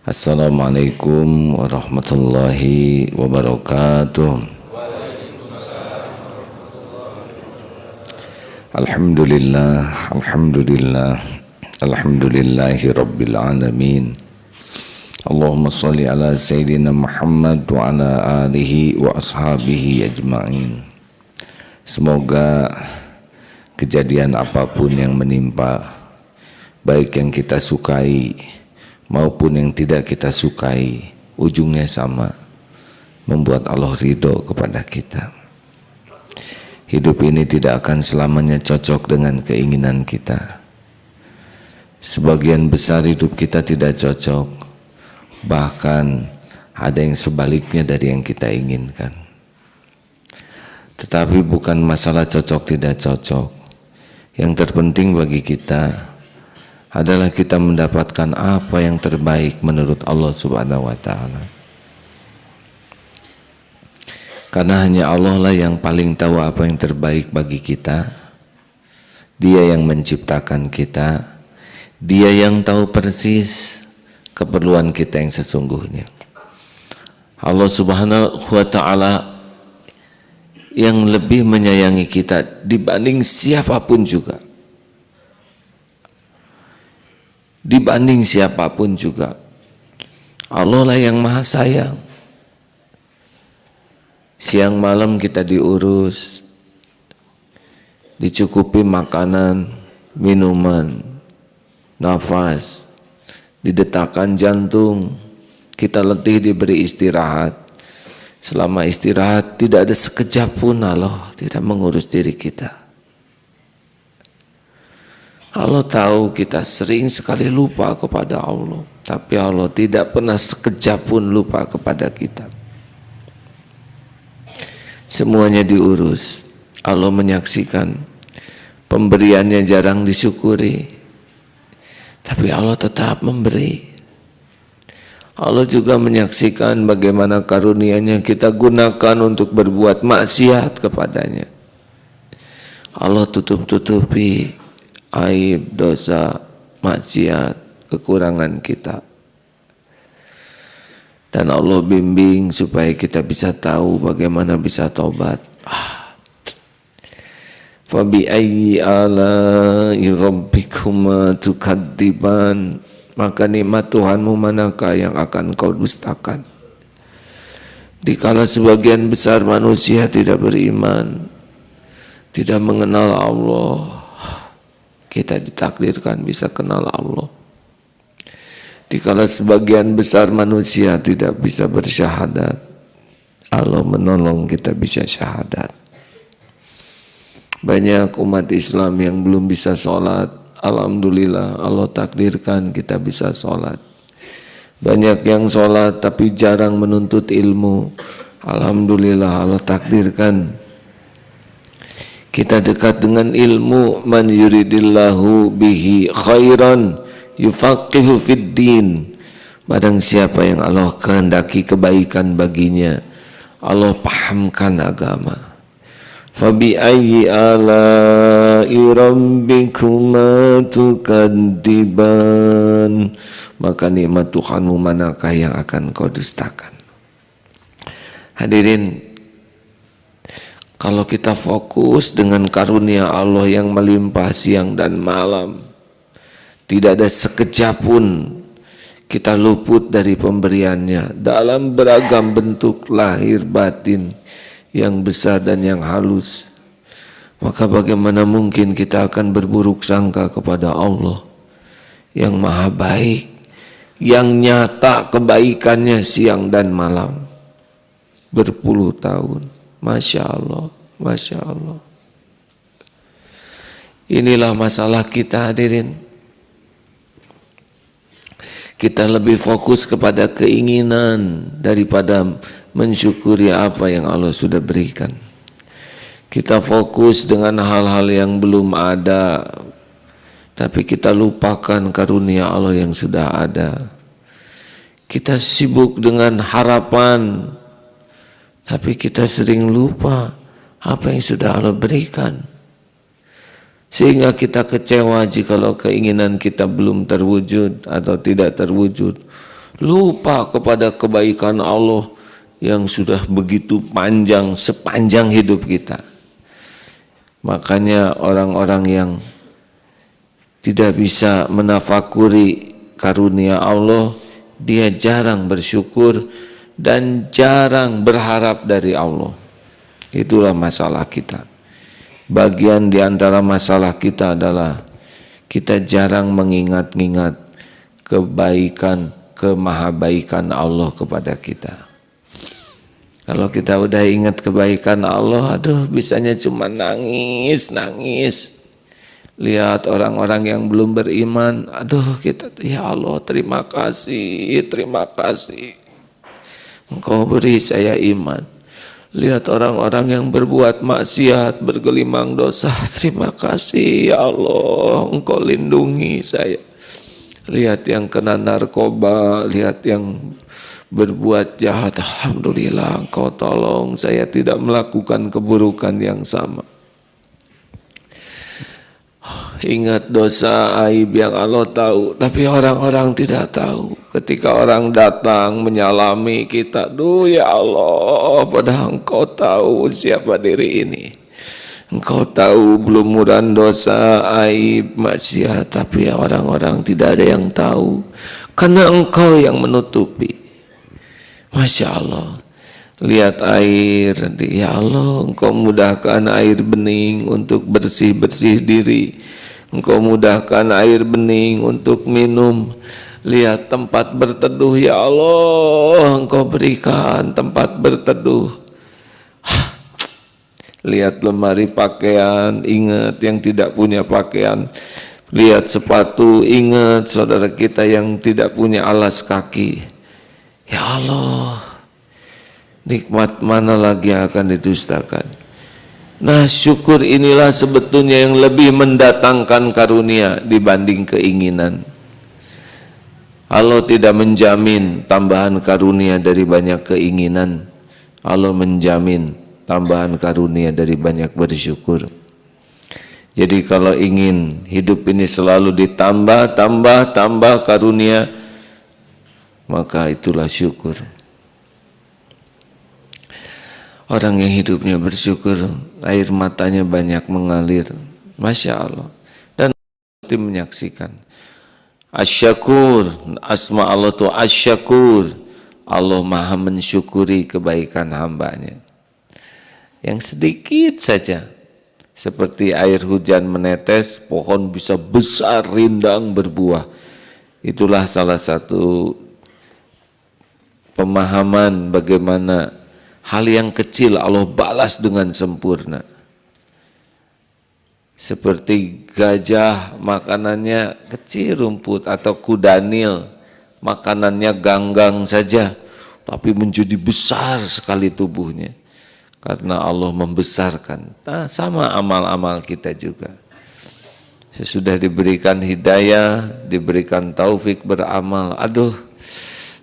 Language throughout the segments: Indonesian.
Assalamualaikum warahmatullahi wabarakatuh. Alhamdulillah, alhamdulillahi rabbil alamin. Allahumma salli ala Sayyidina Muhammad wa ala alihi wa ashabihi ajma'in. Semoga kejadian apapun yang menimpa, baik yang kita sukai maupun yang tidak kita sukai, ujungnya sama, membuat Allah ridho kepada kita. Hidup ini tidak akan selamanya cocok dengan keinginan kita. Sebagian besar hidup kita tidak cocok, bahkan ada yang sebaliknya dari yang kita inginkan. Tetapi bukan masalah cocok tidak cocok. Yang terpenting bagi kita adalah kita mendapatkan apa yang terbaik menurut Allah Subhanahu wa Ta'ala. Karena hanya Allah lah yang paling tahu apa yang terbaik bagi kita. Dia yang menciptakan kita, Dia yang tahu persis keperluan kita yang sesungguhnya. Allah Subhanahu wa Ta'ala yang lebih menyayangi kita dibanding siapapun juga. Dibanding siapapun juga, Allah lah yang maha sayang. Siang malam kita diurus, dicukupi makanan, minuman, nafas, didetakkan jantung, kita letih diberi istirahat. Selama istirahat tidak ada sekejap pun Allah tidak mengurus diri kita. Allah tahu kita sering sekali lupa kepada Allah, tapi Allah tidak pernah sekejap pun lupa kepada kita. Semuanya diurus. Allah menyaksikan pemberiannya jarang disyukuri, tapi Allah tetap memberi. Allah juga menyaksikan bagaimana karunia-Nya kita gunakan untuk berbuat maksiat kepadanya. Allah tutup-tutupi aib, dosa, maksiat, kekurangan kita. Dan Allah bimbing supaya kita bisa tahu bagaimana bisa taubat. Fabi ayyi ala'i rabbikuma tukadziban, maka nikmat Tuhanmu manakah yang akan kau dustakan? Dikala sebagian besar manusia tidak beriman, tidak mengenal Allah, kita ditakdirkan bisa kenal Allah. Dikala sebagian besar manusia tidak bisa bersyahadat, Allah menolong kita bisa syahadat. Banyak umat Islam yang belum bisa sholat, alhamdulillah Allah takdirkan kita bisa sholat. Banyak yang sholat tapi jarang menuntut ilmu, alhamdulillah Allah takdirkan kita dekat dengan ilmu. Man yuridillahu bihi khairan yufaqihu fid din. Barang siapa yang Allah kehendaki kebaikan baginya, Allah pahamkan agama. Fabi ayyi ala'i rabbikuma tukadziban, maka nikmat Tuhanmu manakah yang akan kau dustakan? Hadirin, kalau kita fokus dengan karunia Allah yang melimpah siang dan malam, tidak ada sekejap pun kita luput dari pemberiannya dalam beragam bentuk lahir batin, yang besar dan yang halus. Maka bagaimana mungkin kita akan berburuk sangka kepada Allah yang maha baik, yang nyata kebaikannya siang dan malam berpuluh tahun. Masya Allah, Masya Allah. Inilah masalah kita, hadirin. Kita lebih fokus kepada keinginan daripada mensyukuri apa yang Allah sudah berikan. Kita fokus dengan hal-hal yang belum ada, tapi kita lupakan karunia Allah yang sudah ada. Kita sibuk dengan harapan, tapi kita sering lupa apa yang sudah Allah berikan. Sehingga kita kecewa jikalau keinginan kita belum terwujud atau tidak terwujud. lupa kepada kebaikan Allah yang sudah begitu panjang sepanjang hidup kita. Makanya orang-orang yang tidak bisa menafakuri karunia Allah, dia jarang bersyukur dan jarang berharap dari Allah. Itulah masalah kita. Bagian di antara masalah kita adalah kita jarang mengingat-ingat kebaikan, kemahabaikan Allah kepada kita. Kalau kita udah ingat kebaikan Allah, aduh bisanya cuma nangis. Lihat orang-orang yang belum beriman, aduh kita, ya Allah terima kasih. Engkau beri saya iman. Lihat orang-orang yang berbuat maksiat, bergelimang dosa, terima kasih ya Allah, Engkau lindungi saya. Lihat yang kena narkoba, lihat yang berbuat jahat, alhamdulillah Engkau tolong saya tidak melakukan keburukan yang sama. Ingat dosa aib yang Allah tahu, tapi orang-orang tidak tahu. Ketika orang datang menyalami kita, duh ya Allah, padahal Engkau tahu siapa diri ini. Engkau tahu belumuran dosa, aib, maksiat, tapi orang-orang tidak ada yang tahu. Karena Engkau yang menutupi. Masya Allah. Lihat air, ya Allah, Engkau mudahkan air bening untuk bersih-bersih diri. Engkau mudahkan air bening untuk minum. Lihat tempat berteduh, ya Allah, Engkau berikan tempat berteduh. Lihat lemari pakaian, ingat yang tidak punya pakaian. Lihat sepatu, ingat saudara kita yang tidak punya alas kaki. Ya Allah, nikmat mana lagi yang akan didustakan? Nah, syukur inilah sebetulnya yang lebih mendatangkan karunia dibanding keinginan. Allah tidak menjamin tambahan karunia dari banyak keinginan. Allah menjamin tambahan karunia dari banyak bersyukur. Jadi kalau ingin hidup ini selalu ditambah karunia, maka itulah syukur. Orang yang hidupnya bersyukur, air matanya banyak mengalir. Masya Allah. Dan seperti menyaksikan. Asyakur, asma Allah itu asyakur. Allah maha mensyukuri kebaikan hambanya. Yang sedikit saja. Seperti air hujan menetes, pohon bisa besar, rindang, berbuah. Itulah salah satu pemahaman bagaimana hal yang kecil Allah balas dengan sempurna. Seperti gajah makanannya kecil rumput, atau kudanil makanannya ganggang saja, tapi menjadi besar sekali tubuhnya karena Allah membesarkan. Nah, sama amal-amal kita juga. Sesudah diberikan hidayah, diberikan taufik beramal, aduh,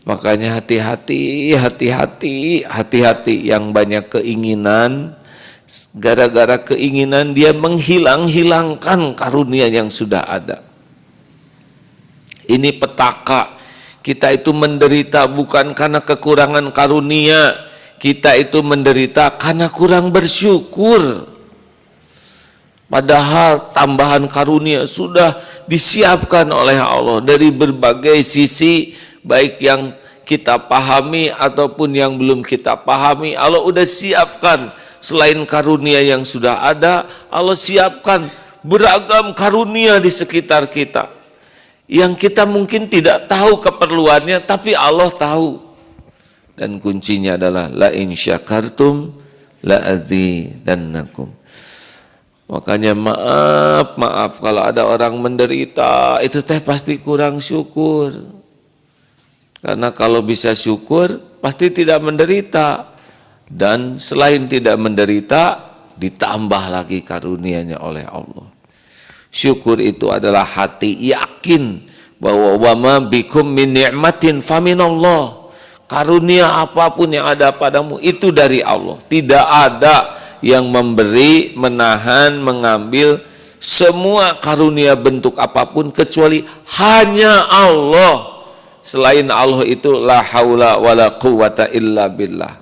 makanya hati-hati yang banyak keinginan. Gara-gara keinginan dia menghilangkan karunia yang sudah ada. Ini petaka. Kita itu menderita bukan karena kekurangan karunia, kita itu menderita karena kurang bersyukur. Padahal tambahan karunia sudah disiapkan oleh Allah dari berbagai sisi, baik yang kita pahami ataupun yang belum kita pahami. Allah udah siapkan. Selain karunia yang sudah ada, Allah siapkan beragam karunia di sekitar kita yang kita mungkin tidak tahu keperluannya, tapi Allah tahu. Dan kuncinya adalah la in syakartum la azidannakum. Makanya maaf kalau ada orang menderita, itu teh pasti kurang syukur. Karena kalau bisa syukur pasti tidak menderita. Dan selain tidak menderita, ditambah lagi karunia-Nya oleh Allah. Syukur itu adalah hati yakin bahwa wa ma bikum min ni'matin faminallah. Karunia apapun yang ada padamu itu dari Allah. Tidak ada yang memberi, menahan, mengambil semua karunia bentuk apapun kecuali hanya Allah. selain Allah itu la haula wala quwata illa billah.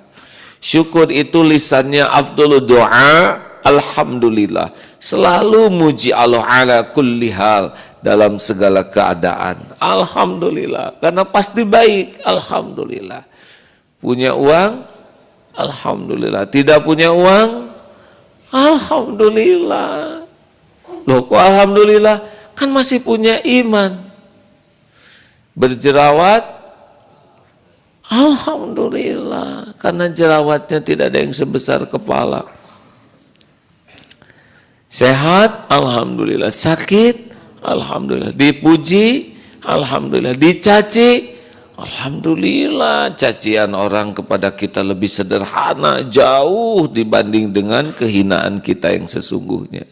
Syukur itu lisannya afdhalud doa alhamdulillah, selalu muji Allah ala kulli hal, dalam segala keadaan alhamdulillah, karena pasti baik alhamdulillah. Punya uang alhamdulillah, tidak punya uang alhamdulillah. Loh kok alhamdulillah? Kan masih punya iman. Berjerawat alhamdulillah, karena jerawatnya tidak ada yang sebesar kepala. Sehat alhamdulillah, sakit alhamdulillah, dipuji alhamdulillah, dicaci alhamdulillah. Cacian orang kepada kita lebih sederhana jauh dibanding dengan kehinaan kita yang sesungguhnya.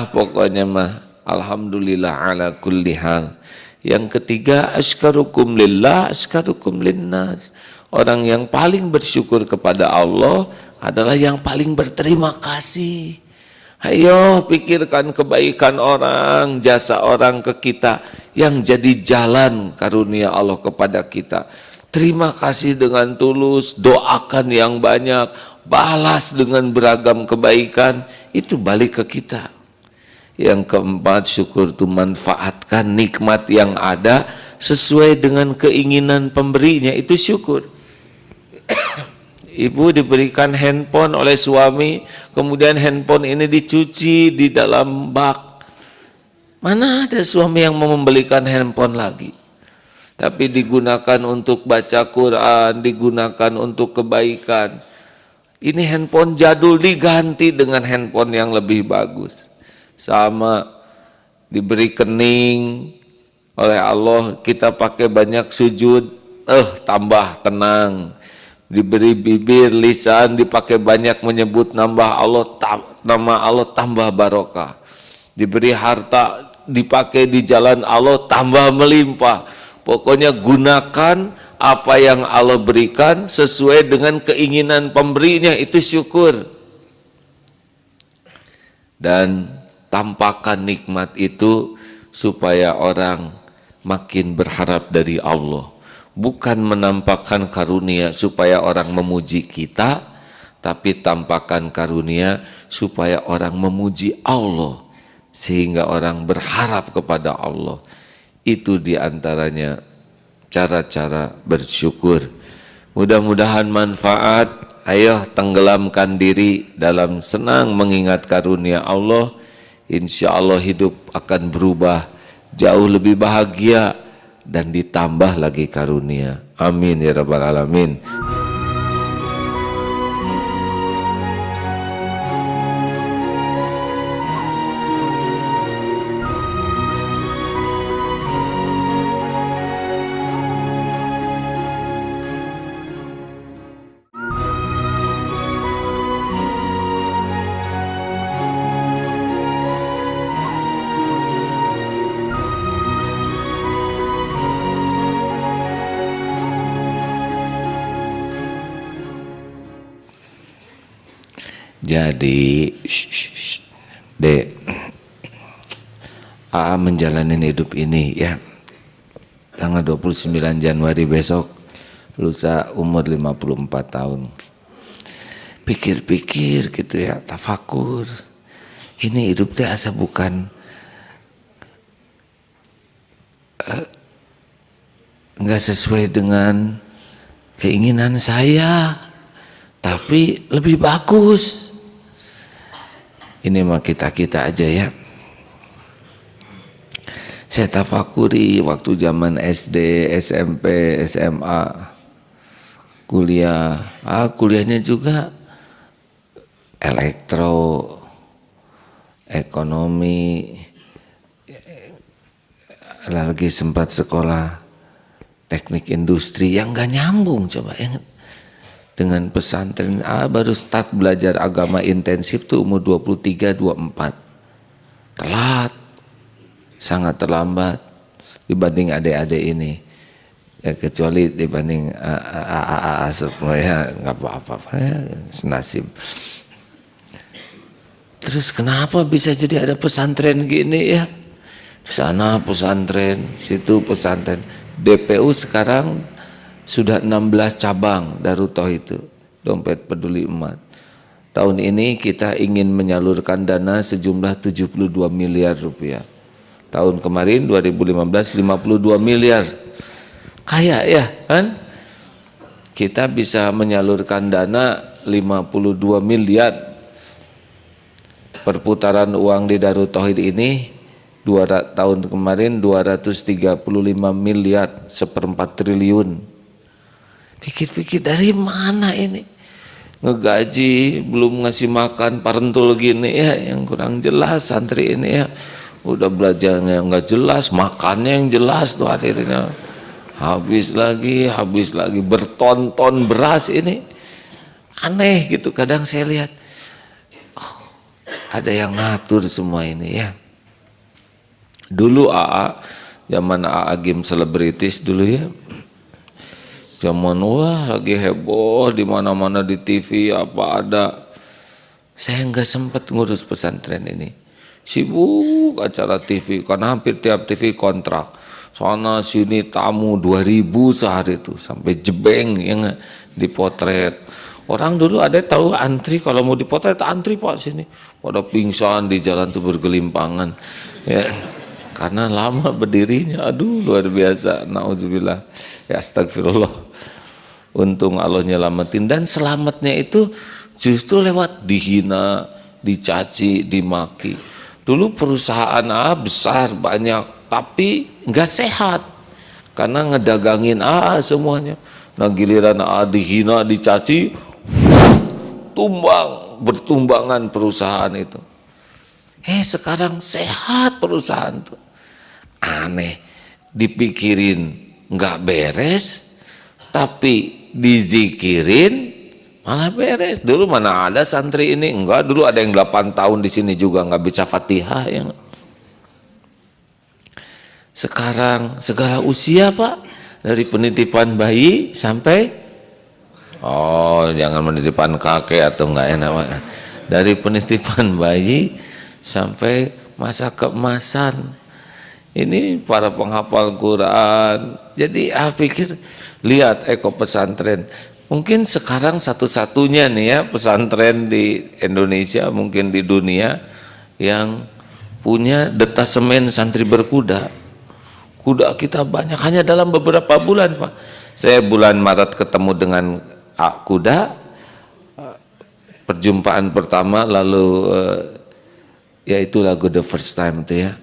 Pokoknya mah alhamdulillah ala kulli hal. Yang ketiga, asykarukum lillah asykarukum linnas. Orang yang paling bersyukur kepada Allah adalah yang paling berterima kasih. Ayo pikirkan kebaikan orang, jasa orang ke kita yang jadi jalan karunia Allah kepada kita. Terima kasih dengan tulus, doakan yang banyak, balas dengan beragam kebaikan, itu balik ke kita. Yang keempat, syukur itu manfaatkan nikmat yang ada sesuai dengan keinginan pemberinya, itu syukur. Ibu diberikan handphone oleh suami, kemudian handphone ini dicuci di dalam bak. Mana ada suami yang mau membelikan handphone lagi? Tapi digunakan untuk baca Quran, digunakan untuk kebaikan. Ini handphone jadul diganti dengan handphone yang lebih bagus. Sama diberi kening oleh Allah, kita pakai banyak sujud, tambah tenang. Diberi bibir, lisan, dipakai banyak menyebut nama Allah, tambah barokah. Diberi harta, dipakai di jalan Allah, tambah melimpah. Pokoknya gunakan apa yang Allah berikan sesuai dengan keinginan pemberinya, itu syukur. Dan tampakkan nikmat itu supaya orang makin berharap dari Allah. Bukan menampakkan karunia supaya orang memuji kita, tapi tampakkan karunia supaya orang memuji Allah, sehingga orang berharap kepada Allah. Itu diantaranya cara-cara bersyukur. Mudah-mudahan manfaat. Ayo tenggelamkan diri dalam senang mengingat karunia Allah. Insya Allah hidup akan berubah jauh lebih bahagia dan ditambah lagi karunia. Amin ya rabbal alamin. Jadi Dek, AA menjalani hidup ini ya, tanggal 29 Januari besok, lusa umur 54 tahun. Pikir-pikir gitu ya, tafakur, ini hidup teh asa bukan enggak sesuai dengan keinginan saya, tapi lebih bagus. Ini mah kita-kita aja ya. Saya tafakuri waktu zaman SD, SMP, SMA, kuliah. Kuliahnya juga elektro, ekonomi, lagi sempat sekolah teknik industri yang gak nyambung coba ya. Dengan pesantren, baru start belajar agama intensif tuh umur 23-24. Telat, sangat terlambat dibanding adik-adik ini. Ya, kecuali dibanding semua ya nggak apa-apa ya, senasib. Terus kenapa bisa jadi ada pesantren gini ya? Sana pesantren, situ pesantren. DPU sekarang sudah 16 cabang Darutoh itu, Dompet Peduli Umat. Tahun ini kita ingin menyalurkan dana sejumlah 72 miliar rupiah. Tahun kemarin 2015 52 miliar. Kaya ya kan? Kita bisa menyalurkan dana 52 miliar. Perputaran uang di Darut Tauhid ini tahun kemarin 235 miliar, 1/4 triliun. Pikir-pikir dari mana ini? Ngegaji, belum ngasih makan parentul gini ya, yang kurang jelas santri ini ya. Udah belajarnya nggak jelas, makannya yang jelas tuh akhirnya. Habis lagi, berton-ton beras ini. Aneh gitu kadang saya lihat. Oh, ada yang ngatur semua ini ya. Dulu zaman AA game selebritis dulu ya. Zaman wah lagi heboh di mana-mana di TV apa ada. Saya nggak sempat ngurus pesantren ini. Sibuk acara TV karena hampir tiap TV kontrak. Sana sini tamu 2000 sehari itu sampai jebeng yang dipotret. Orang dulu ada tahu antri kalau mau dipotret antri Pak sini. Pada pingsan di jalan tuh bergelimpangan. Ya. Karena lama berdirinya, aduh luar biasa, nauzubillah, ya astagfirullah. Untung Allah nyelamatin, dan selamatnya itu justru lewat dihina, dicaci, dimaki. Dulu perusahaan besar banyak, tapi nggak sehat, karena ngedagangin semuanya. Nah giliran dihina, dicaci, bertumbangan perusahaan itu. Sekarang sehat perusahaan tuh. Aneh, dipikirin nggak beres, tapi dizikirin malah beres. Dulu mana ada santri ini? Enggak, dulu ada yang 8 tahun di sini juga nggak bisa Fatihah ya. Sekarang segala usia Pak, dari penitipan bayi sampai jangan penitipan kakek atau enggak enak Pak. Dari penitipan bayi sampai masa keemasan. Ini para penghafal Quran. Jadi pikir, lihat Eko Pesantren. Mungkin sekarang satu-satunya nih ya pesantren di Indonesia, mungkin di dunia, yang punya detasemen santri berkuda. Kuda kita banyak, hanya dalam beberapa bulan Pak. Saya bulan Maret ketemu dengan kuda, perjumpaan pertama, lalu yaitu lagu The First Time itu ya.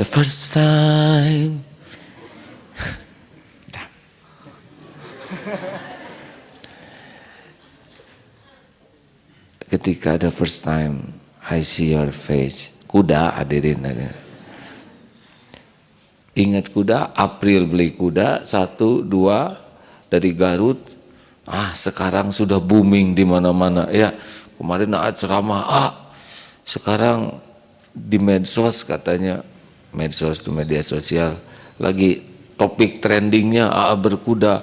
The first time. Ketika the first time I see your face. Kuda hadirin. Ingat kuda, April beli kuda 1, 2 dari Garut. Sekarang sudah booming di mana-mana ya. Kemarin ceramah sekarang di medsos katanya, medsos itu media sosial, lagi topik trendingnya berkuda.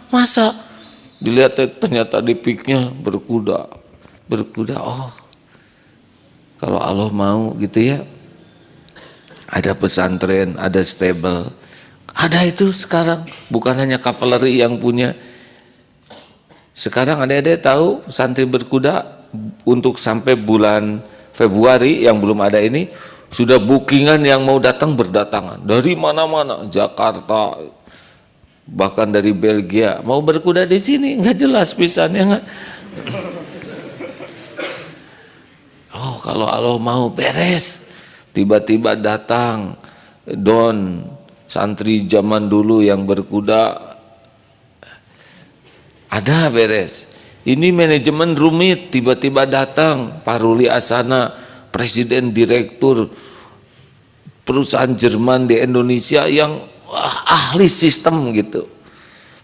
Masa? Dilihat ternyata di piknya berkuda. Kalau Allah mau gitu ya, ada pesantren, ada stable, ada itu sekarang. Bukan hanya kavaleri yang punya. Sekarang adik-adik tahu santri berkuda untuk sampai bulan Februari yang belum ada ini, sudah bookingan yang mau datang berdatangan dari mana-mana, Jakarta, bahkan dari Belgia, mau berkuda di sini, nggak jelas pisannya. Kalau Allah mau beres, tiba-tiba datang santri zaman dulu yang berkuda, ada beres. Ini manajemen rumit, tiba-tiba datang Pak Ruli Asana, presiden direktur perusahaan Jerman di Indonesia yang ahli sistem gitu.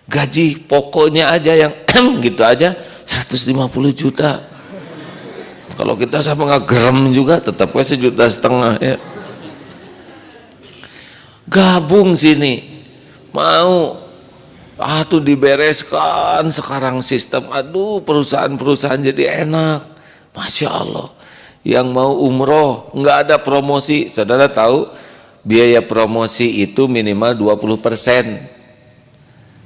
Gaji pokoknya aja yang gitu aja 150 juta. Kalau kita sama nggak gerem juga tetapnya 1,5 juta ya. Gabung sini, mau tuh dibereskan sekarang sistem, perusahaan-perusahaan jadi enak, Masya Allah. Yang mau umroh nggak ada promosi, saudara tahu biaya promosi itu minimal 20%.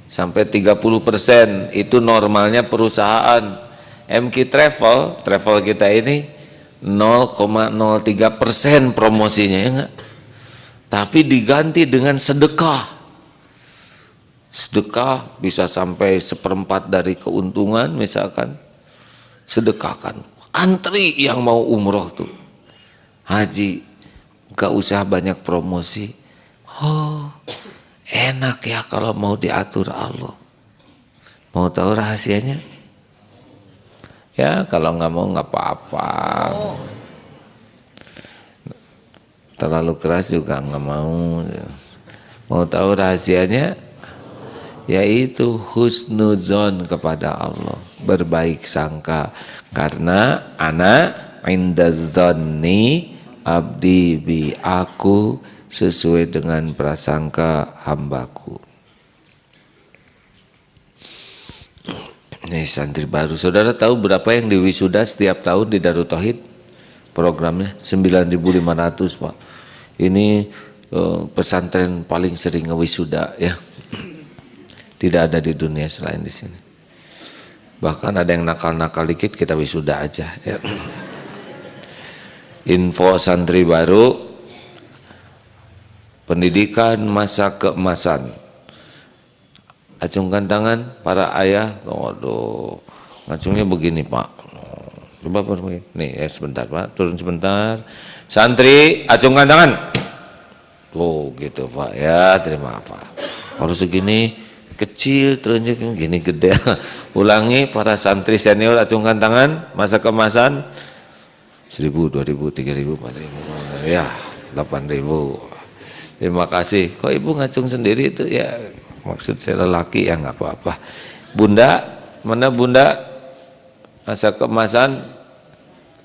sampai 30%, itu normalnya perusahaan. MQ travel kita ini 0,03% promosinya, ya enggak? Tapi diganti dengan sedekah. Sedekah bisa sampai 1/4 dari keuntungan misalkan. Sedekahkan. Antri yang mau umroh tuh. Haji, gak usah banyak promosi. Oh, enak ya kalau mau diatur Allah. Mau tahu rahasianya? Ya kalau nggak mau nggak apa-apa. Terlalu keras juga nggak mau. Mau tahu rahasianya? Yaitu husnuzon kepada Allah, berbaik sangka, karena ana indazonni abdi bi, aku sesuai dengan prasangka hambaku. Ini santri baru, saudara tahu berapa yang diwisuda setiap tahun di Darut Tauhid? Programnya 9.500 Pak. Ini pesantren paling sering ngewisuda ya. Tidak ada di dunia selain di sini. Bahkan ada yang nakal-nakal dikit kita wisuda aja ya. Info santri baru, pendidikan masa keemasan. Acungkan tangan para ayah. Waduh, ngacungnya begini Pak. Coba begini. Nih sebentar Pak, turun sebentar. Santri, acungkan tangan. Tuh gitu Pak ya, terima Pak. Kalau segini kecil terunjuk, gini gede. Ulangi, para santri senior acungkan tangan. Masa kemasan 1.000, 2.000, 3.000, 4.000, ya 8.000. Terima kasih. Kok ibu ngacung sendiri itu? Ya maksud saya lelaki ya nggak apa-apa. Bunda, mana bunda? Masa kemasan?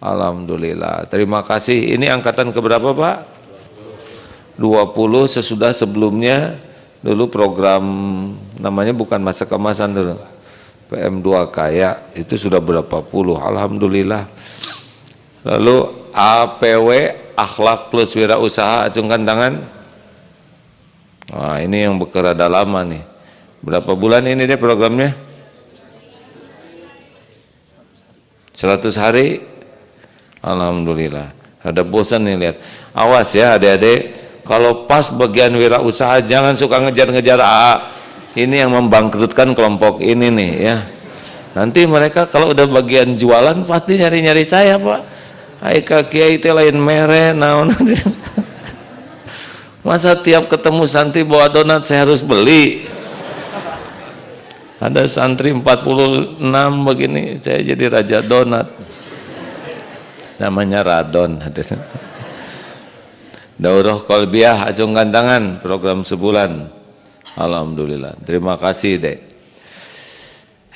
Alhamdulillah. Terima kasih. Ini angkatan keberapa Pak? 20. Sesudah sebelumnya dulu program namanya bukan masa kemasan dulu, PM2 kaya, itu sudah berapa puluh. Alhamdulillah. Lalu APW, akhlak plus wirausaha, acungkan tangan. Wah, ini yang bekerja lama nih. Berapa bulan ini deh programnya? 100 hari. Alhamdulillah. Ada bosan nih lihat. Awas ya adik-adik, kalau pas bagian wirausaha jangan suka ngejar-ngejar AA. Ini yang membangkrutkan kelompok ini nih ya. Nanti mereka kalau udah bagian jualan pasti nyari-nyari saya Pak. Aika kiai itu lain mere naon. Masa tiap ketemu santri bawa donat saya harus beli? Ada santri 46 begini, saya jadi raja donat. Namanya Radon. Daurah Kolbiah, acungkan tangan, program sebulan. Alhamdulillah. Terima kasih Dek.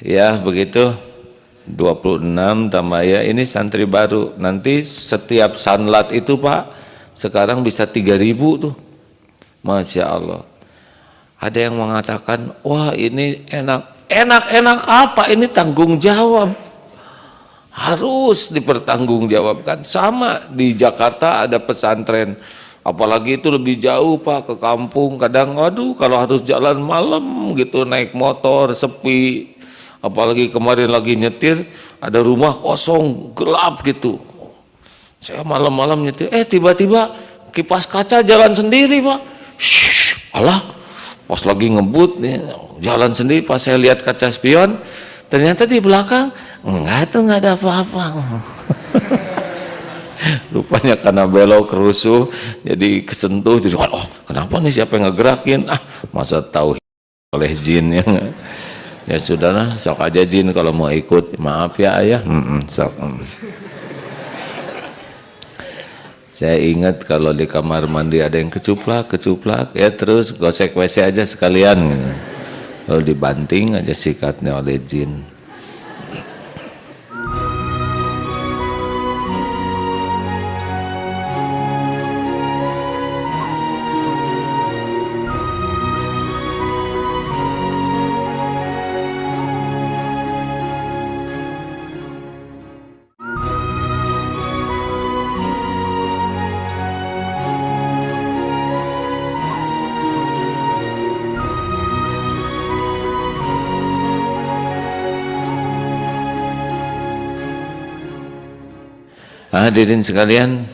Ya begitu. 26 tambah ya, ini santri baru. Nanti setiap sanlat itu Pak, sekarang bisa 3.000 tuh. Masya Allah. Ada yang mengatakan, wah ini enak. Enak-enak apa? Ini tanggung jawab. Harus dipertanggungjawabkan. Sama di Jakarta ada pesantren. Apalagi itu lebih jauh Pak, ke kampung. Kadang aduh kalau harus jalan malam gitu, naik motor sepi. Apalagi kemarin lagi nyetir, ada rumah kosong, gelap gitu. Saya malam-malam nyetir, tiba-tiba kipas kaca jalan sendiri Pak. Alah, pas lagi ngebut nih, jalan sendiri. Pas saya lihat kaca spion, ternyata di belakang enggak tuh, enggak ada apa-apa. Rupanya karena belok kerusuh, jadi kesentuh, jadi oh kenapa nih, siapa yang ngegerakin? Masa tahu oleh jin ya. Ya sudahlah, sok aja jin kalau mau ikut. Maaf ya ayah. Sok. Saya ingat kalau di kamar mandi ada yang kecuplak, ya terus gosek WC aja sekalian gitu. Lalu dibanting aja sikatnya oleh jin. Hadirin sekalian,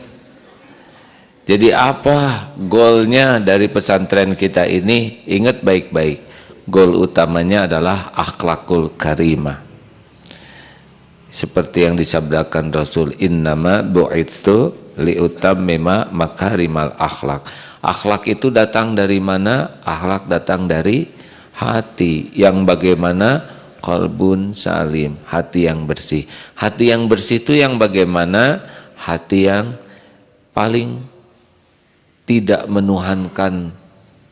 jadi apa goalnya dari pesantren kita ini? Ingat baik-baik, goal utamanya adalah akhlakul karimah. Seperti yang disabdakan Rasul, innama bu'itstu liutammima makarimal akhlak. Akhlak itu datang dari mana? Akhlak datang dari hati yang bagaimana? Qalbun salim, hati yang bersih. Hati yang bersih itu yang bagaimana? Hati yang paling tidak menuhankan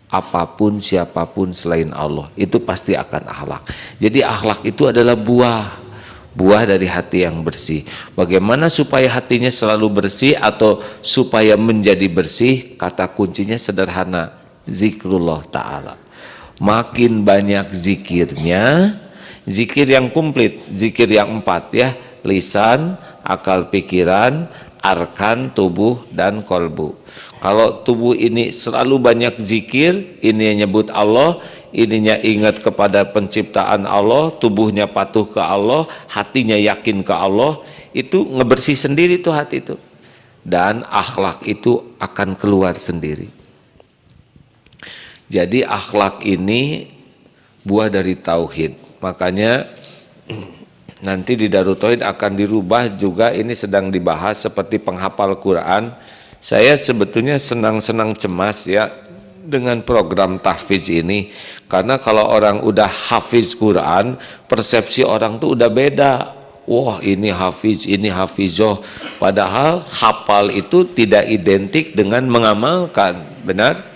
apapun siapapun selain Allah. Itu pasti akan akhlak. Jadi akhlak itu adalah buah dari hati yang bersih. Bagaimana supaya hatinya selalu bersih atau supaya menjadi bersih? Kata kuncinya sederhana, zikrullah ta'ala. Makin banyak zikirnya, zikir yang komplit, zikir yang 4 ya, lisan, akal pikiran, arkan tubuh dan kolbu. Kalau tubuh ini selalu banyak zikir, ini nyebut Allah, ininya ingat kepada penciptaan Allah, tubuhnya patuh ke Allah, hatinya yakin ke Allah, itu ngebersih sendiri tuh hati itu. Dan akhlak itu akan keluar sendiri. Jadi akhlak ini buah dari tauhid. Makanya nanti di Darut Tauhid akan dirubah juga, ini sedang dibahas seperti penghafal Quran. Saya sebetulnya senang-senang cemas ya dengan program tahfiz ini, karena kalau orang udah hafiz Quran, persepsi orang tuh udah beda. Wah, ini hafiz, ini hafizoh. Padahal hafal itu tidak identik dengan mengamalkan, benar?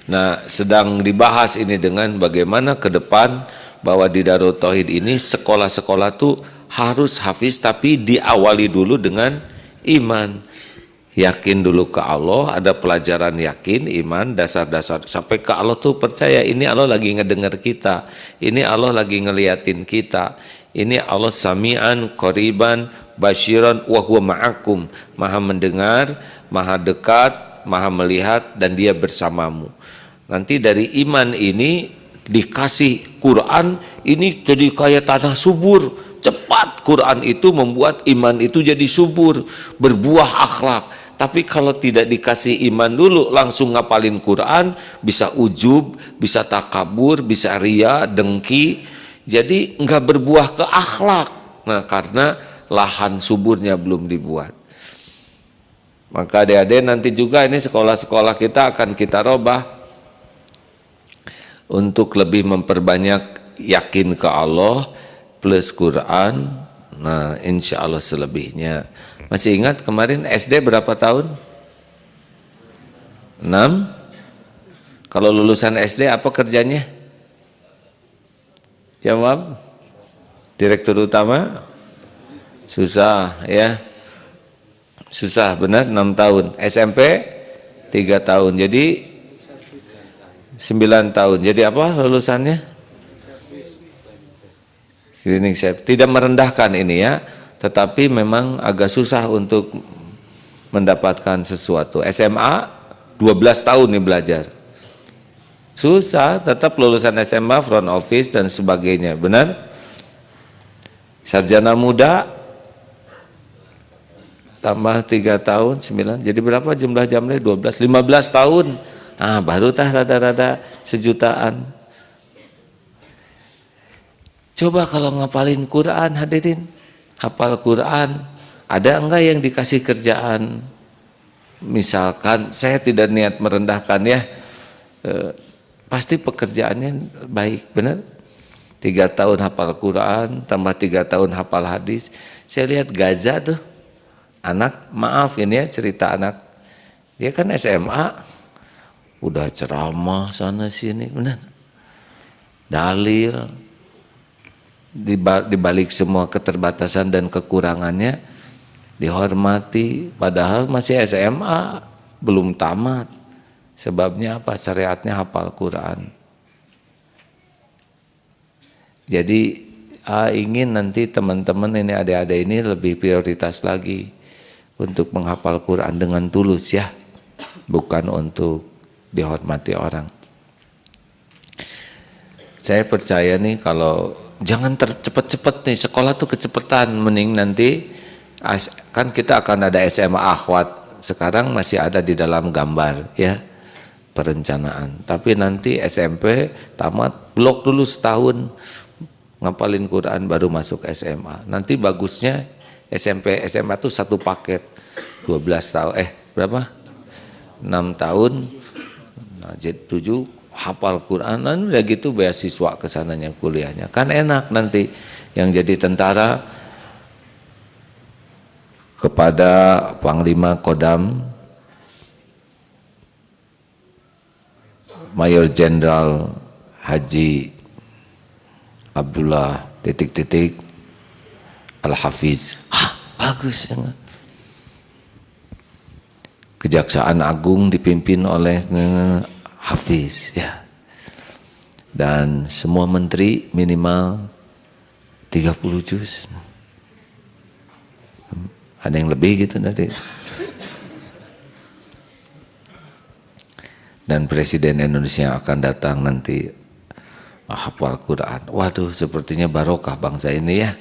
Nah, sedang dibahas ini dengan bagaimana ke depan bahwa di Darut Tauhid ini sekolah-sekolah tuh harus hafiz, tapi diawali dulu dengan iman. Yakin dulu ke Allah, ada pelajaran yakin, iman, dasar-dasar sampai ke Allah tuh percaya ini Allah lagi ngedengar kita, ini Allah lagi ngeliatin kita, ini Allah sami'an, qoriban, basyiran, wa huwa ma'akum, maha mendengar, maha dekat, maha melihat, dan dia bersamamu. Nanti dari iman ini dikasih Quran, ini jadi kayak tanah subur. Cepat Quran itu membuat iman itu jadi subur, berbuah akhlak. Tapi kalau tidak dikasih iman dulu, langsung ngapalin Quran, bisa ujub, bisa takabur, bisa ria, dengki. Jadi enggak berbuah ke akhlak. Nah, karena lahan suburnya belum dibuat. Maka adik-adik nanti juga ini sekolah-sekolah kita akan kita robah untuk lebih memperbanyak yakin ke Allah plus Quran. Nah, insya Allah selebihnya. Masih ingat kemarin SD berapa tahun? 6. Kalau lulusan SD apa kerjanya? Jawab. Direktur utama? Susah ya. Susah benar, 6 tahun. SMP 3 tahun. Jadi 9 tahun. Jadi apa lulusannya? Cleaning service. Tidak merendahkan ini ya, tetapi memang agak susah untuk mendapatkan sesuatu. SMA 12 tahun nih belajar. Susah, tetap lulusan SMA, front office dan sebagainya, benar? Sarjana muda tambah 3 tahun, 9. Jadi berapa jumlah jamnya? 12, 15 tahun. Ah, baru tah rada-rada sejutaan. Coba kalau ngapalin Quran, hadirin, hafal Quran, ada enggak yang dikasih kerjaan? Misalkan saya tidak niat merendahkan ya, pasti pekerjaannya baik, benar? 3 tahun hafal Quran, tambah 3 tahun hafal hadis. Saya lihat Gaza tuh, anak, maaf ini ya cerita anak, dia kan SMA, udah ceramah sana sini, benar? Dalil, dibalik semua keterbatasan dan kekurangannya dihormati, padahal masih SMA, belum tamat. Sebabnya apa? Syariatnya hafal Quran. Jadi ingin nanti teman-teman ini, adik-adik ini lebih prioritas lagi untuk menghafal Quran dengan tulus ya, bukan untuk dihormati orang. Saya percaya nih kalau jangan tercepet-cepet nih sekolah tuh kecepatan, mending nanti Kan kita akan ada SMA akhwat, sekarang masih ada di dalam gambar ya, perencanaan. Tapi nanti SMP tamat, blok dulu setahun ngapalin Quran baru masuk SMA. Nanti bagusnya SMP SMA tuh satu paket 12 tahun berapa? 6 tahun, nah, 7 hafal Quran, dan udah gitu beasiswa ke sananya kuliahnya. Kan enak nanti yang jadi tentara kepada Panglima Kodam Mayor Jenderal Haji Abdullah Al-Hafiz. Bagus ya. Kejaksaan Agung dipimpin oleh Hafiz ya. Dan semua menteri minimal 30 juz. Ada yang lebih gitu nanti. Dan Presiden Indonesia akan datang nanti hafal Quran. Waduh, sepertinya barokah bangsa ini ya.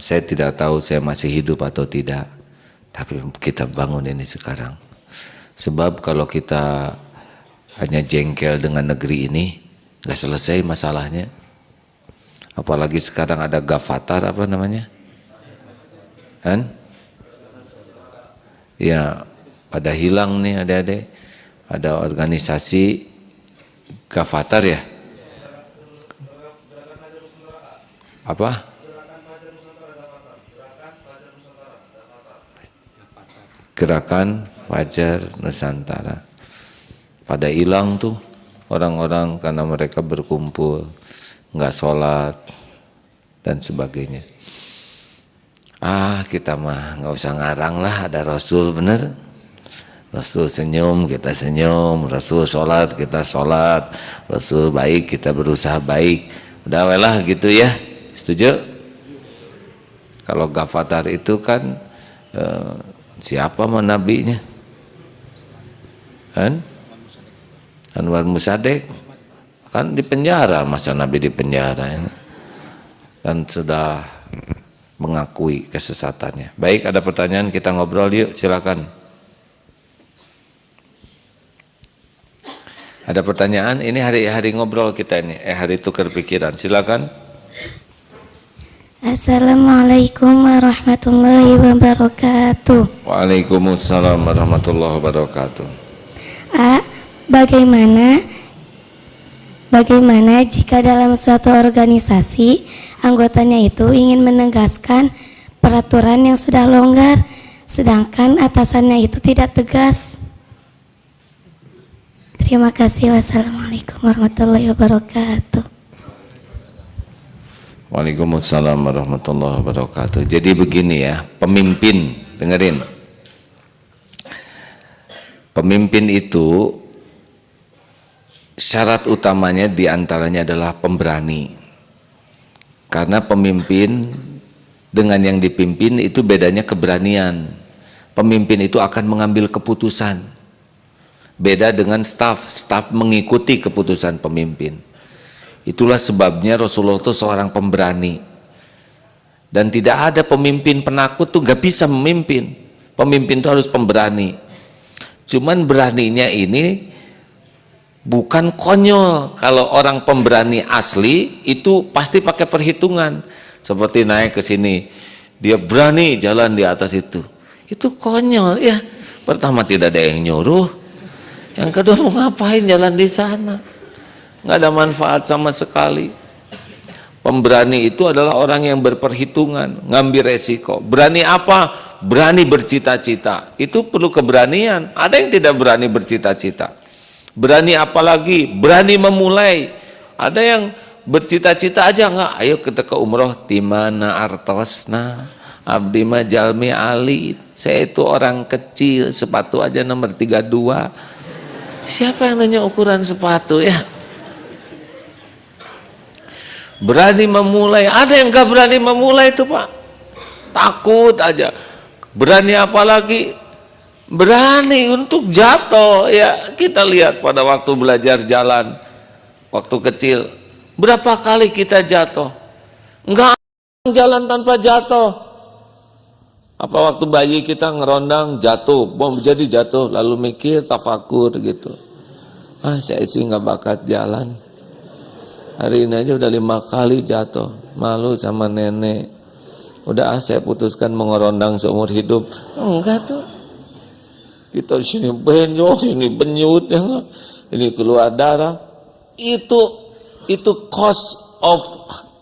Saya tidak tahu saya masih hidup atau tidak, tapi kita bangun ini sekarang. Sebab kalau kita hanya jengkel dengan negeri ini, nggak selesai masalahnya. Apalagi sekarang ada Gavatar apa namanya? Kan? Ya, pada hilang nih adik-adik. Ada organisasi Gavatar ya? Apa? Gerakan Fajar Nusantara. Pada hilang tuh orang-orang karena mereka berkumpul, nggak sholat dan sebagainya. Kita mah nggak usah ngarang lah, ada Rasul bener. Rasul senyum, kita senyum. Rasul sholat, kita sholat. Rasul baik, kita berusaha baik. Udah lah gitu ya, setuju? Kalau Gavatar itu kan siapa mah nabinya? Kan? Anwar Musadek kan di penjara, masa Nabi di penjara ya? Dan sudah mengakui kesesatannya. Baik, ada pertanyaan, kita ngobrol yuk, silakan. Ada pertanyaan? Ini hari ngobrol kita ini, hari tukar pikiran. Silakan. Assalamualaikum warahmatullahi wabarakatuh. Waalaikumsalam warahmatullahi wabarakatuh. Bagaimana jika dalam suatu organisasi anggotanya itu ingin menegaskan peraturan yang sudah longgar, sedangkan atasannya itu tidak tegas? Terima kasih. Wassalamualaikum warahmatullahi wabarakatuh. Waalaikumsalam warahmatullahi wabarakatuh. Jadi begini ya, pemimpin, dengerin. Pemimpin itu syarat utamanya diantaranya adalah pemberani. Karena pemimpin dengan yang dipimpin itu bedanya keberanian. Pemimpin itu akan mengambil keputusan. Beda dengan staf mengikuti keputusan pemimpin. Itulah sebabnya Rasulullah itu seorang pemberani. Dan tidak ada pemimpin penakut tuh gak bisa memimpin. Pemimpin itu harus pemberani. Cuman beraninya ini bukan konyol. Kalau orang pemberani asli itu pasti pakai perhitungan. Seperti naik ke sini, dia berani jalan di atas itu. Itu konyol ya. Pertama tidak ada yang nyuruh. Yang kedua mau ngapain jalan di sana? Nggak ada manfaat sama sekali. Pemberani itu adalah orang yang berperhitungan, ngambil resiko. Berani apa? Berani bercita-cita. Itu perlu keberanian. Ada yang tidak berani bercita-cita. Berani apa lagi? Berani memulai. Ada yang bercita-cita aja nggak. Ayo kita ke umroh. Timana artosna abdi majalmi ali. Saya itu orang kecil, sepatu aja nomor 32. Siapa yang nanya ukuran sepatu ya? Berani memulai. Ada yang gak berani memulai itu Pak, takut aja. Berani apa lagi? Berani untuk jatuh ya. Kita lihat pada waktu belajar jalan waktu kecil, berapa kali kita jatuh? Enggak jalan tanpa jatuh. Apa waktu bayi kita ngerondang jatuh, bom jadi jatuh, lalu mikir tafakur gitu. Saya sih nggak bakat jalan. Hari ini aja udah 5 kali jatuh, malu sama nenek. Udah saya putuskan mengerondang seumur hidup. Enggak tuh. Kita sini benyok, sini benyut, ya, ini keluar darah. Itu cost of,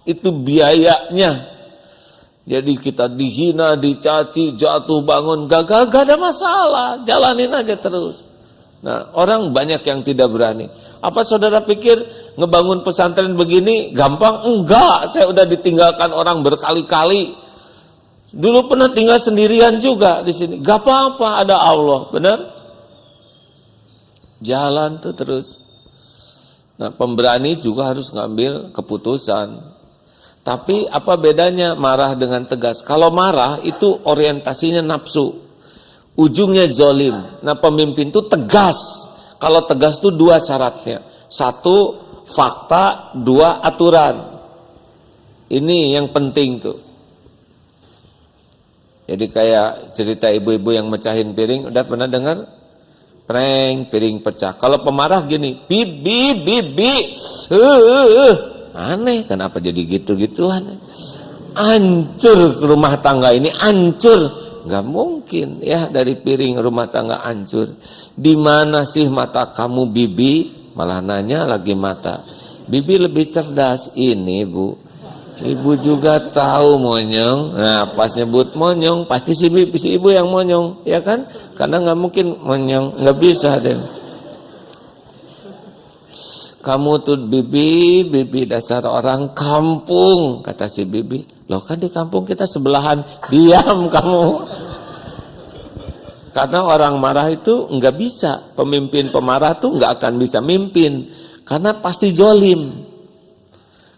itu biayanya. Jadi kita dihina, dicaci, jatuh bangun, gagal, gak ada masalah, jalanin aja terus. Nah, orang banyak yang tidak berani. Apa saudara pikir ngebangun pesantren begini gampang? Enggak, saya udah ditinggalkan orang berkali-kali. Dulu pernah tinggal sendirian juga di sini. Gak apa-apa, ada Allah, benar? Jalan tuh terus. Nah, pemberani juga harus ngambil keputusan. Tapi apa bedanya marah dengan tegas? Kalau marah itu orientasinya nafsu, ujungnya zolim. Nah, pemimpin itu tegas. Kalau tegas itu 2 syaratnya. 1, fakta, 2, aturan. Ini yang penting tuh. Jadi kayak cerita ibu-ibu yang mecahin piring, udah pernah dengar? Prank, piring pecah. Kalau pemarah gini, bibi, aneh, kenapa jadi gitu-gituan? Hancur rumah tangga ini, hancur. Gak mungkin ya dari piring rumah tangga hancur. Di mana sih mata kamu, bibi? Malah nanya lagi mata. Bibi lebih cerdas ini, Bu. Ibu juga tahu monyong. Nah, pas nyebut monyong, pasti si ibu yang monyong, ya kan? Karena nggak mungkin monyong, nggak bisa deh. Kamu tuh bibi dasar orang kampung, kata si bibi. Loh kan di kampung kita sebelahan, diam kamu. Karena orang marah itu nggak bisa, pemimpin pemarah tuh nggak akan bisa mimpin, karena pasti zolim.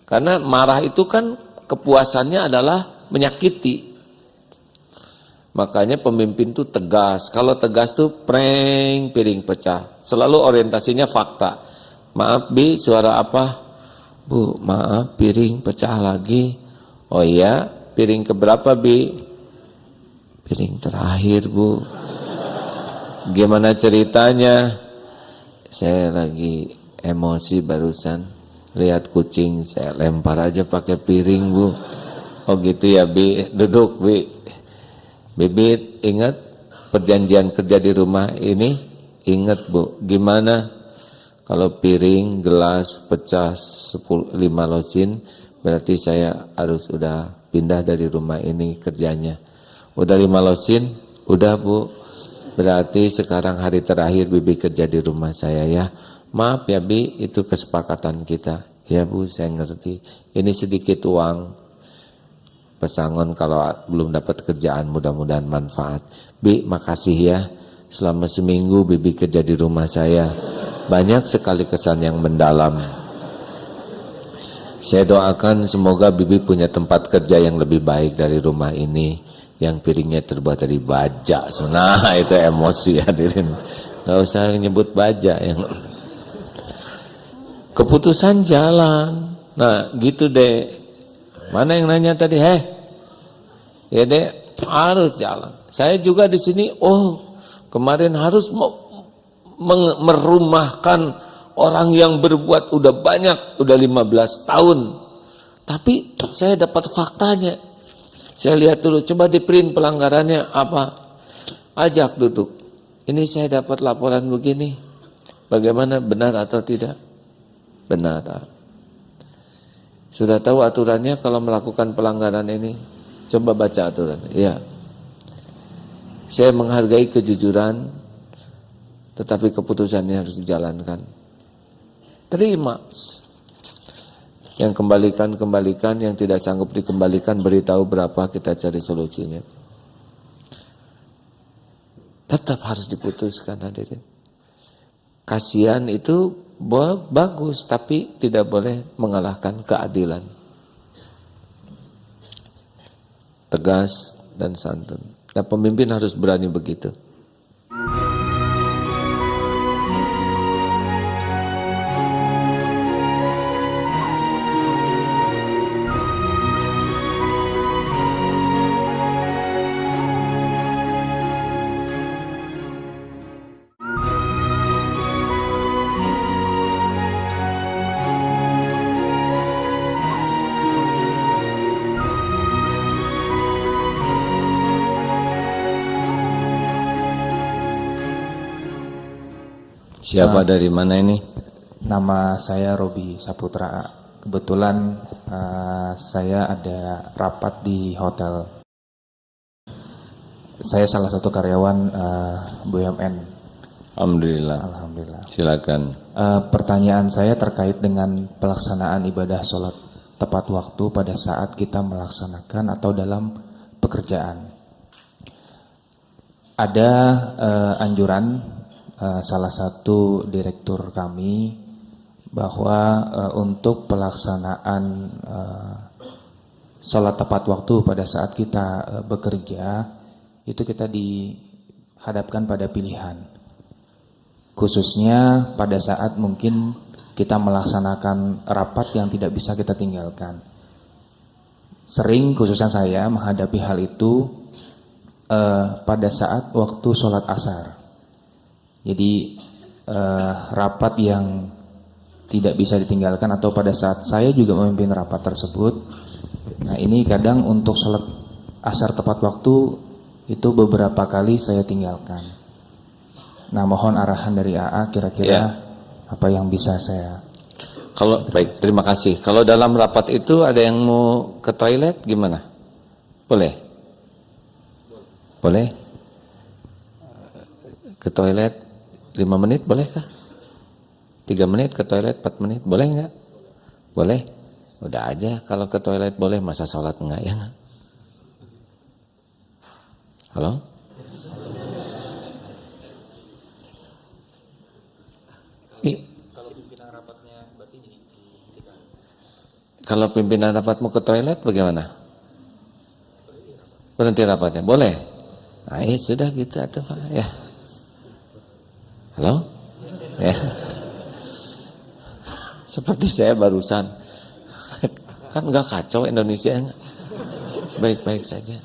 Karena marah itu kan kepuasannya adalah menyakiti. Makanya pemimpin itu tegas. Kalau tegas tuh prank, piring pecah. Selalu orientasinya fakta. Maaf Bi, suara apa? Bu, maaf piring pecah lagi. Oh iya, piring keberapa Bi? Piring terakhir Bu. Gimana ceritanya? Saya lagi emosi barusan. Lihat kucing, saya lempar aja pakai piring Bu. Oh gitu ya Bi, duduk Bi. Bibit ingat perjanjian kerja di rumah ini? Ingat Bu, gimana? Kalau piring, gelas, pecah 5 losin, berarti saya harus udah pindah dari rumah ini kerjanya. Udah 5 losin? Udah Bu. Berarti sekarang hari terakhir Bibi kerja di rumah saya ya. Maaf ya Bi, itu kesepakatan kita. Ya Bu, saya ngerti. Ini sedikit uang pesangon kalau belum dapat kerjaan, mudah-mudahan manfaat. Bi, makasih ya. Selama seminggu Bibi kerja di rumah saya. Banyak sekali kesan yang mendalam. Saya doakan semoga Bibi punya tempat kerja yang lebih baik dari rumah ini. Yang piringnya terbuat dari baja. Nah, itu emosi hadirin. Gak usah nyebut baja yang... Keputusan jalan. Nah, gitu deh. Mana yang nanya tadi? Ya deh, harus jalan. Saya juga di sini, kemarin harus merumahkan orang yang berbuat udah banyak, udah 15 tahun. Tapi saya dapat faktanya. Saya lihat dulu, coba di print pelanggarannya apa. Ajak duduk. Ini saya dapat laporan begini. Bagaimana, benar atau tidak? Benar. Sudah tahu aturannya kalau melakukan pelanggaran ini? Coba baca aturan. Ya. Saya menghargai kejujuran, tetapi keputusannya harus dijalankan. Terima. Yang kembalikan, yang tidak sanggup dikembalikan, beritahu berapa, kita cari solusinya. Tetap harus diputuskan hadirin. Kasihan itu bagus, tapi tidak boleh mengalahkan keadilan. Tegas dan santun. Nah, pemimpin harus berani begitu. Siapa dari mana ini? Nama saya Robi Saputra. Kebetulan saya ada rapat di hotel. Saya salah satu karyawan BUMN. Alhamdulillah. Alhamdulillah. Silakan. Pertanyaan saya terkait dengan pelaksanaan ibadah sholat tepat waktu pada saat kita melaksanakan atau dalam pekerjaan. Ada anjuran salah satu direktur kami bahwa untuk pelaksanaan sholat tepat waktu pada saat kita bekerja itu kita dihadapkan pada pilihan, khususnya pada saat mungkin kita melaksanakan rapat yang tidak bisa kita tinggalkan. Sering khususnya saya menghadapi hal itu pada saat waktu sholat asar. Jadi rapat yang tidak bisa ditinggalkan atau pada saat saya juga memimpin rapat tersebut. Nah ini kadang untuk sholat asar tepat waktu itu beberapa kali saya tinggalkan. Nah mohon arahan dari AA kira-kira apa yang bisa saya. Kalau baik, terima kasih. Kalau dalam rapat itu ada yang mau ke toilet gimana? Boleh? Boleh? Ke toilet 5 menit bolehkah? 3 menit ke toilet, 4 menit, boleh enggak? Boleh? Udah aja kalau ke toilet boleh, masa sholat enggak ya enggak? Halo? Kalau pimpinan rapatmu ke toilet bagaimana? Berhenti rapatnya, boleh? Nah ya sudah gitu atau Pak ya. Halo? Ya. Seperti saya barusan. Kan enggak kacau Indonesia. Baik-baik saja.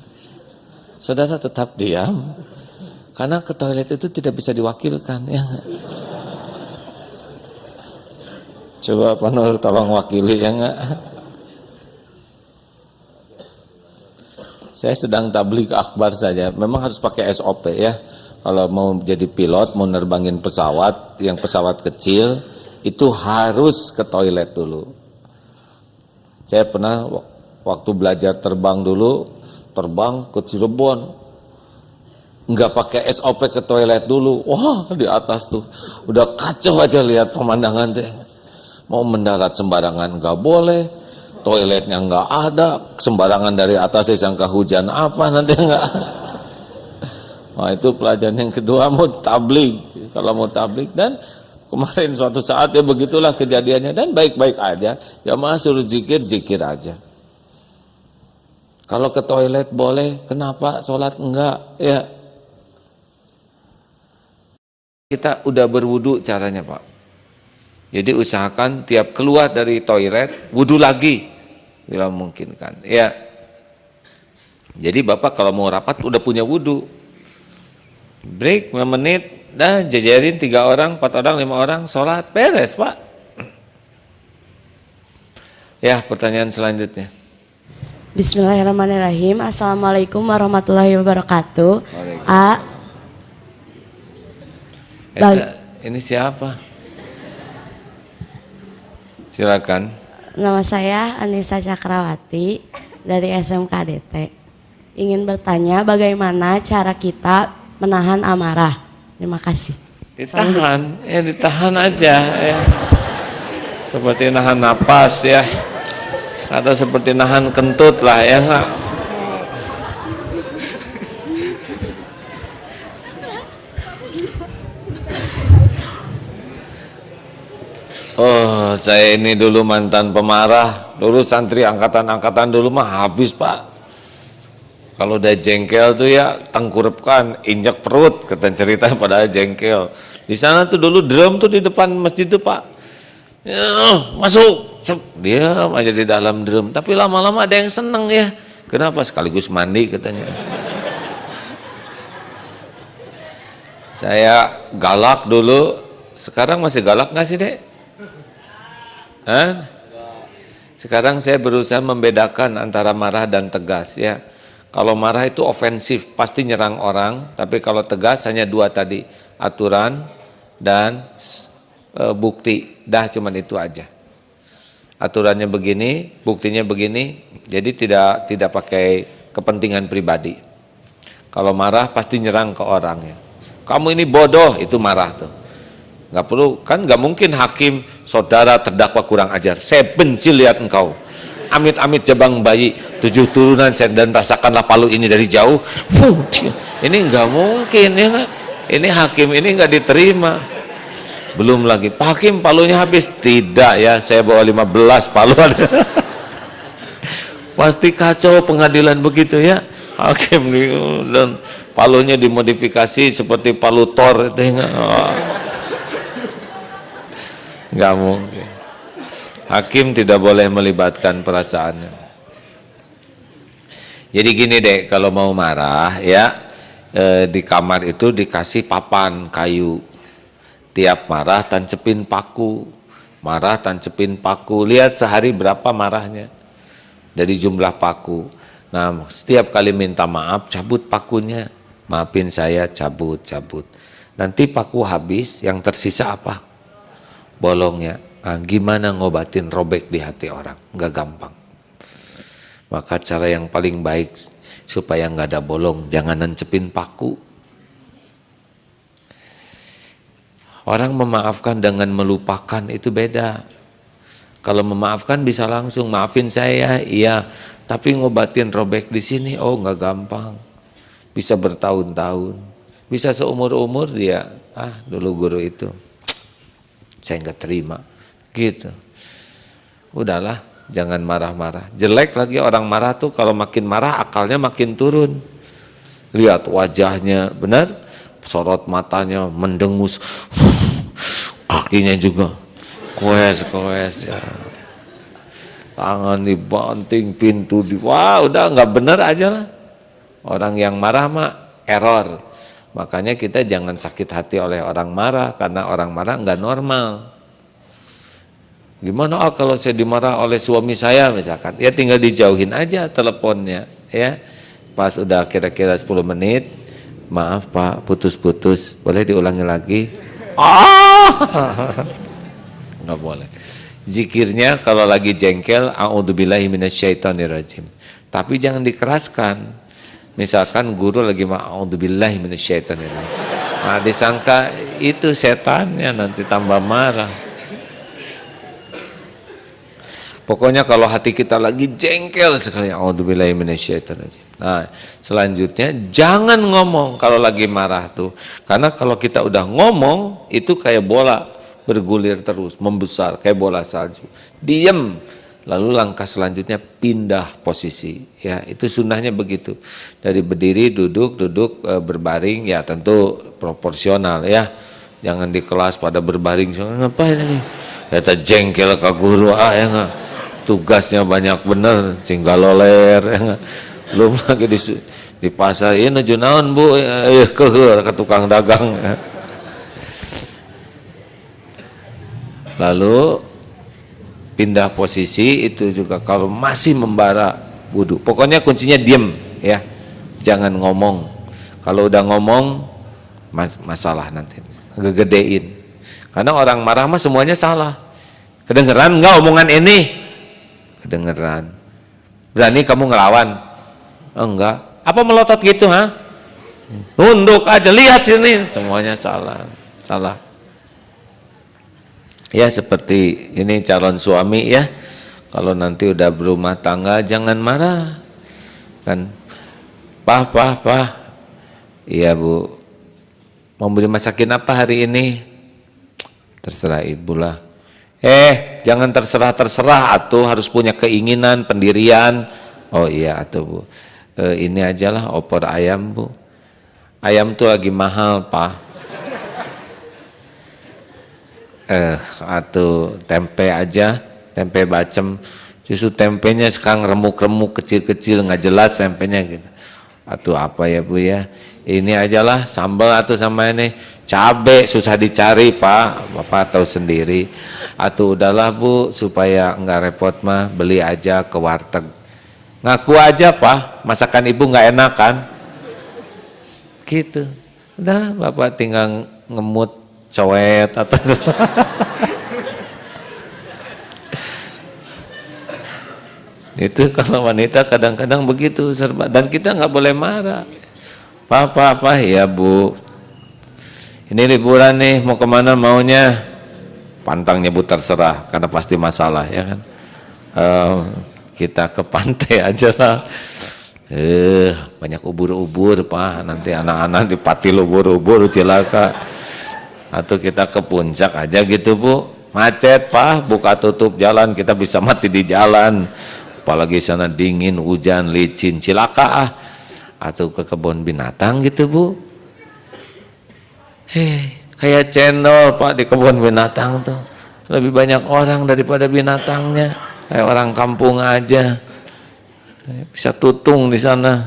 Saudara tetap diam. Karena ke toilet itu tidak bisa diwakilkan ya. Coba Pak Nur tolong wakili ya enggak? Saya sedang tabligh akbar saja. Memang harus pakai SOP ya. Kalau mau jadi pilot, mau nerbangin pesawat, yang pesawat kecil, itu harus ke toilet dulu. Saya pernah waktu belajar terbang dulu, terbang ke Cirebon, nggak pakai SOP ke toilet dulu. Wah di atas tuh, udah kacau aja lihat pemandangan teh. Mau mendarat sembarangan nggak boleh, toiletnya nggak ada, sembarangan dari atas disangka hujan apa nanti nggak. Nah itu pelajaran yang kedua, mau tabligh. Kalau mau tabligh, dan kemarin suatu saat ya begitulah kejadiannya, dan baik-baik aja. Ya suruh zikir, zikir aja. Kalau ke toilet boleh, kenapa sholat enggak? Ya. Kita udah berwudu caranya Pak. Jadi usahakan tiap keluar dari toilet, wudu lagi. Bila mungkin kan. Ya. Jadi Bapak kalau mau rapat udah punya wudu. Break 5 menit, dah jajarin 3 orang, 4 orang, 5 orang, sholat, beres Pak. Ya, pertanyaan selanjutnya. Bismillahirrahmanirrahim. Assalamualaikum warahmatullahi wabarakatuh. Ini siapa? Silakan. Nama saya Anissa Cakrawati dari SMKDT. Ingin bertanya bagaimana cara kita menahan amarah. Terima kasih. Ditahan, ya ditahan aja ya. Seperti nahan napas ya. Atau seperti nahan kentut lah ya enggak. Oh, saya ini dulu mantan pemarah. Dulu santri angkatan-angkatan dulu mah habis Pak. Kalau udah jengkel tuh ya tengkurapkan, injak perut, kata cerita pada jengkel. Di sana tuh dulu drum tuh di depan masjid tuh Pak. Ya, masuk, diam aja di dalam drum. Tapi lama-lama ada yang seneng ya. Kenapa? Sekaligus mandi katanya. Saya galak dulu. Sekarang masih galak nggak sih Dek? Hah? Sekarang saya berusaha membedakan antara marah dan tegas ya. Kalau marah itu ofensif, pasti nyerang orang, tapi kalau tegas hanya 2 tadi, aturan dan bukti. Dah cuman itu aja. Aturannya begini, buktinya begini. Jadi tidak pakai kepentingan pribadi. Kalau marah pasti nyerang ke orangnya. Kamu ini bodoh, itu marah tuh. Nggak perlu, kan nggak mungkin hakim saudara terdakwa kurang ajar. Saya benci lihat engkau. Amit-amit jabang bayi 7 turunan dan rasakanlah palu ini dari jauh. Ini nggak mungkin ya. Ini hakim ini nggak diterima. Belum lagi Pak Hakim palunya habis. Tidak ya, saya bawa 15 palu ada. Pasti kacau pengadilan begitu ya. Hakim dan palunya dimodifikasi seperti palu Thor itu. Nggak mungkin. Hakim tidak boleh melibatkan perasaannya. Jadi gini deh, kalau mau marah ya, di kamar itu dikasih papan kayu. Tiap marah tancepin paku, marah tancepin paku. Lihat sehari berapa marahnya dari jumlah paku. Nah, setiap kali minta maaf cabut pakunya. Maafin saya, cabut. Nanti paku habis, yang tersisa apa? Bolongnya. Nah, gimana ngobatin robek di hati orang? Nggak gampang. Maka cara yang paling baik supaya nggak ada bolong, jangan nancepin paku. Orang memaafkan dengan melupakan itu beda. Kalau memaafkan bisa langsung, maafin saya, iya. Tapi ngobatin robek di sini, oh nggak gampang. Bisa bertahun-tahun, bisa seumur-umur dia. Dulu guru itu, saya nggak terima, gitu. Udahlah, jangan marah-marah. Jelek lagi orang marah tuh, kalau makin marah akalnya makin turun. Lihat wajahnya, benar? Sorot matanya mendengus, kakinya juga koes ya. Tangan dibanting, pintu wah udah nggak bener aja lah. Orang yang marah mah error. Makanya kita jangan sakit hati oleh orang marah, karena orang marah nggak normal. Gimana kalau saya dimarah oleh suami saya misalkan, ya tinggal dijauhin aja teleponnya ya. Pas udah kira-kira 10 menit, maaf Pak, putus-putus, boleh diulangi lagi? Nggak boleh. Zikirnya kalau lagi jengkel, a'udzubillahi minasyaitonirrajim. Tapi jangan dikeraskan. Misalkan guru lagi a'udzubillahi minasyaitonirrajim. Nah, disangka itu setannya, nanti tambah marah. Pokoknya kalau hati kita lagi jengkel sekali, a'udzubillahi minasyaitonirrajim. Nah, selanjutnya jangan ngomong kalau lagi marah tuh. Karena kalau kita udah ngomong itu kayak bola bergulir terus, membesar kayak bola salju. Diem. Lalu langkah selanjutnya pindah posisi. Ya, itu sunnahnya begitu. Dari berdiri, duduk, berbaring, ya tentu proporsional ya. Jangan di kelas pada berbaring, ngapain ini? Kita jengkel ke guru ya nggak? Tugasnya banyak bener, cinggaloler ya nggak? Belum lagi di pasar, ini junaon bu, ke tukang dagang. Lalu pindah posisi itu juga kalau masih membara wudhu. Pokoknya kuncinya diem ya, jangan ngomong. Kalau udah ngomong masalah nanti, ngegedein. Karena orang marah mah semuanya salah. Kedengeran nggak omongan ini? Kedengeran. Berani kamu ngelawan? Enggak. Apa melotot gitu ha? Nunduk aja, lihat sini, semuanya salah. Ya seperti ini calon suami ya. Kalau nanti udah berumah tangga jangan marah. Kan Pak. Iya Bu. Mau beli masakin apa hari ini? Terserah ibu lah. Jangan terserah atuh, harus punya keinginan, pendirian. Oh iya atuh Bu. Ini ajalah opor ayam Bu. Ayam tuh lagi mahal Pak. Atau tempe aja, tempe bacem. Justru tempenya sekarang remuk-remuk, kecil-kecil, nggak jelas tempenya gitu. Atau apa ya Bu ya? Ini ajalah sambal atau sama ini cabe susah dicari Pak, Bapak tahu sendiri. Atau udahlah Bu, supaya nggak repot mah beli aja ke warteg. Ngaku aja Pak, masakan ibu nggak enak kan? Gitu. Udah Bapak tinggal ngemut cowet atau itu kalau wanita kadang-kadang begitu serba, dan kita nggak boleh marah. Apa ya Bu, ini liburan nih, mau kemana maunya? Pantang nyebut terserah karena pasti masalah ya kan. Kita ke pantai aja lah. Banyak ubur-ubur Pak, nanti anak-anak dipatil ubur-ubur celaka. Atau kita ke puncak aja gitu Bu, macet Pak, buka tutup jalan, kita bisa mati di jalan. Apalagi sana dingin, hujan, licin, cilaka. Atau ke kebun binatang gitu Bu, kayak cendol Pak di kebun binatang tuh lebih banyak orang daripada binatangnya, kayak orang kampung aja, bisa tutung di sana.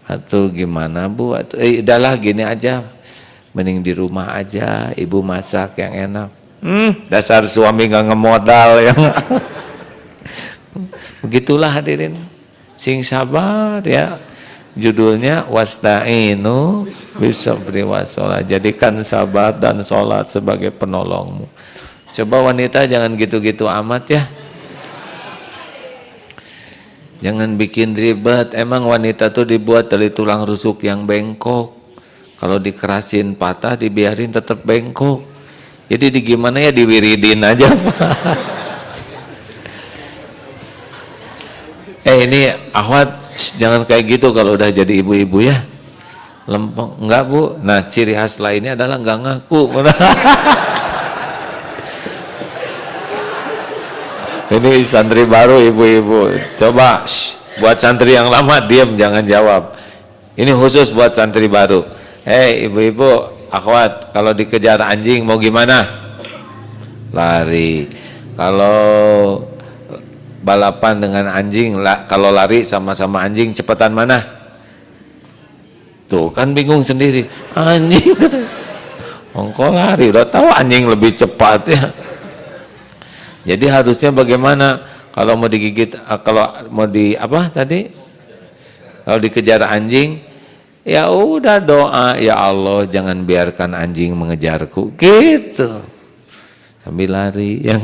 Atau gimana Bu, atau udahlah gini aja, mending di rumah aja, ibu masak yang enak. Dasar suami gak ngemodal ya. Begitulah hadirin, sing sabar ya. Judulnya wasta'inu bisabri wassalah. Jadikan sabar dan sholat sebagai penolongmu. Coba wanita jangan gitu-gitu amat ya. Jangan bikin ribet. Emang wanita tuh dibuat dari tulang rusuk yang bengkok. Kalau dikerasin patah, dibiarin tetap bengkok. Jadi gimana ya, diwiridin aja ini akhwat, jangan kayak gitu kalau udah jadi ibu-ibu ya. Lempeng, enggak Bu. Nah ciri khas lainnya adalah enggak ngaku. Ini santri baru ibu-ibu. Coba buat santri yang lama diam, jangan jawab. Ini khusus buat santri baru. Ibu-ibu, akhwat, kalau dikejar anjing mau gimana? Lari. Kalau balapan dengan anjing, kalau lari sama-sama anjing, cepetan mana? Tuh kan bingung sendiri. Anjing, ongko lari, udah tahu anjing lebih cepat ya. Jadi harusnya bagaimana kalau mau digigit, kalau mau di apa tadi? Kalau dikejar anjing, ya udah doa, ya Allah jangan biarkan anjing mengejarku, gitu. Sambil lari yang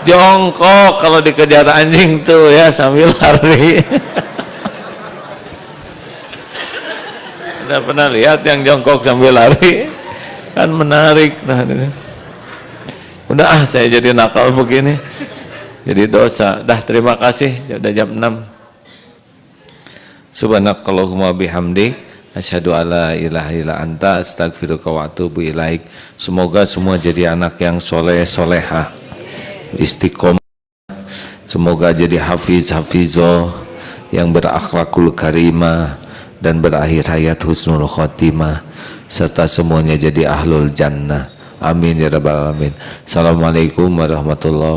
jongkok kalau dikejar anjing tuh ya, sambil lari. Udah pernah lihat yang jongkok sambil lari? Kan menarik. Nah, udah saya jadi nakal begini, jadi dosa. Dah, terima kasih, udah jam 6. Subhanakallahumma bihamdik, asyhadu alla ilaha illa anta, astaghfiruka wa atubu ilaik. Semoga semua jadi anak yang soleh solehah, istiqomah. Semoga jadi hafiz hafizoh yang berakhlakul karimah dan berakhir hayat husnul khotimah, serta semuanya jadi ahlul jannah. Amin ya rabbal alamin. Assalamualaikum warahmatullahi